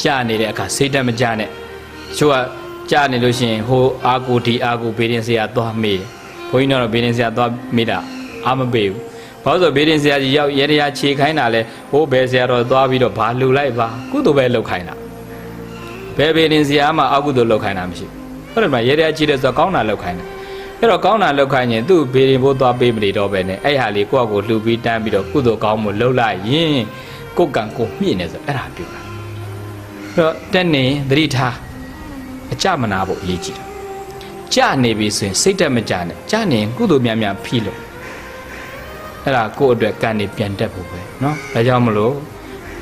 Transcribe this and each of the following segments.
ကြာနေတဲ့အခါစိတ်တက်မကြနဲ့ချို့ကကြာနေလို့ရှိရင်ဟိုအာကိုဒီအာကိုဘေးရင်ဆရာသွားမေးဘုန်းကြီးတို့ဘေးရင်ဆရာသွားမေးတာအာမပေးဘူးဘာလို့ဆိုဘေးရင်ဆရာကြီးရောက်ရဲတရားခြေခိုင်းတာလဲဟိုဘယ်ဆရာတော်သွားပြီးတော့ဘာလူလိုက်ပါကုသိုလ်ပဲလုပ်ခိုင်းတာဘယ်ဘေးရင်ဆရာမှအကုသိုလ်လုပ်ခိုင်းတာမရှိဘူးဟုတ်တယ်မရဲတရားခြေတဲ့ဆိုကောင်းတာလုပ်ခိုင်းတယ်အဲ့တော့ကောင်းတာလုပ်ခိုင်းရင်သူ့ဘေးရင်ဘိုးသွားပေးမနေတော့ပဲနဲ့အဲ့ဟာလေးကိုယ့်အကိုလှူပြီးတန်းပြီးတော့ကုသိုလ်ကောင်းမှုလုပ်လိုက်ရင်ကိုယ်ကံကိုမြင့်နေဆိုအဲ့ဒါပြုတာအဲ့တော့တက်နေသတိထားအကြမနာဖို့အရေးကြီးတယ်ကြာနေပြီဆိုရင်စိတ်တက်မကြနဲ့ကြာနေရင်ကုသိုလ်များများဖိလို့အဲ့ဒါကိုယ့်အတွက်ကံနေပြန်တက်ဖို့ပဲเนาะဒါကြောင့်မလို့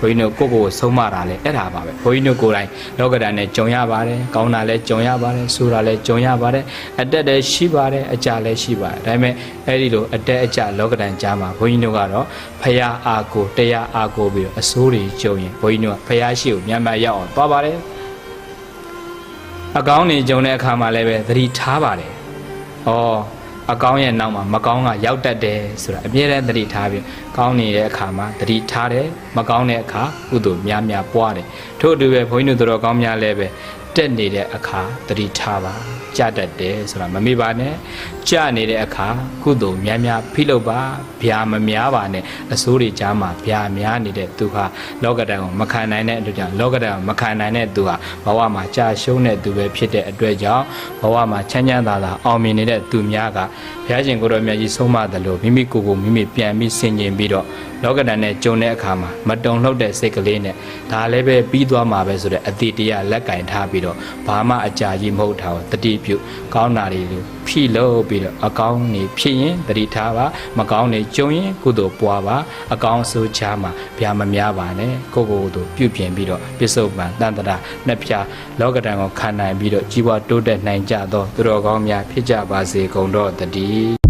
ဘုန်းကြီးတို့ကိုဆုံးမတာလဲအဲ့ဒါပါပဲဘုန်းကြီးတို့ကိုယ်တိုင်လောကဓာတ်နဲ့ကြုံရပါတယ်ကောင်းတာလဲကြုံရပါတယ်ဆိုတာလဲကြုံရပါတယ်အတက်လည်းရှိပါတယ်အကြလည်းရှိပါတယ်ဒါပေမဲ့အဲ့ဒီလိုအတက်အကြလောကဓာတ်ကြားမှာဘုန်းကြီးတို့ကတော့ဖရာအာကိုတရားအာကိုပြီးတော့အစိုးတွေကြုံရင်ဘုန်းကြီးတို့ကဖရာရှိကိုမြန်မြန်ရောက်အောင်သွားပါတယ်အကောင်းနေကြုံတဲ့အခါမှာလည်းပဲသတိထားပါတယ်။ဩအကောင်းရဲ့နောက်မှာမကောင်းကရောက်တတ်တယ်ဆိုတာအမြဲတမ်းသတိထားပြီးကောင်းနေတဲ့အခါမှာသတိထားတယ်မကောင်းတဲ့အခါကုသိုလ်များများပွားတယ်ထို့အတူပဲဘုန်းကြီးတို့တော်ကောင်းများလည်းပဲတက်နေတဲ့အခါသတိထားပါကြတတ်တယ်ဆိုတာမမေ့ပါနဲ့ကြနေတဲ့အခါကုသိုလ်များများဖိလုပ်ပါဗျာမများပါနဲ့အစိုးတွေကြားမှာဗျာများနေတဲ့သူဟာလောကဓာတ်ကိုမခံနိုင်တဲ့အတွက်ကြောင့်လောကဓာတ်ကိုမခံနိုင်တဲ့သူဟာဘဝမှာကြာရှုံးတဲ့သူပဲဖြစ်တဲ့အတွက်ကြောင့်ဘဝမှာချမ်းချမ်းသာသာအောင်မြင်နေတဲ့သူများကဘုရားရှင်ကိုယ်တော်မြတ်ကြီးဆုံးမတယ်လို့မိမိကိုယ်ကိုမိမိပြန်ပြီးဆင်ခြင်ပြီးတော့လောကဓာတ်နဲ့ကြုံတဲ့အခါမှာမတုံလှုပ်တဲ့စိတ်ကလေးနဲ့ဒါလည်းပဲပြီးသွားမှာပဲဆိုတဲ့အတိတရားလက်ကင်ထားပြီးတော့ဘာမှအကြာကြီးမဟုတ်တာကိုတတိပြုကောင်းတာတွေလို့ဖြည့်လို့ပြီးတော့အကောင်းနေဖြစ်ရင်တတိထားပါမကောင်းနေကြုံရင်ကုသိုလ်ပွားပါအကောင်းဆိုးချားမှာဗျာမများပါနဲ့ကိုကိုတို့ပြုပြင်ပြီးတော့ပစ္စုပန်တန်တရာနှစ်ဖြာလောကဓာတ်ကိုခံနိုင်ပြီးတော့ကြီးပွားတိုးတက်နိုင်ကြသောသူတော်ကောင်းများဖြစ်ကြပါစေကုန်တော့တည်း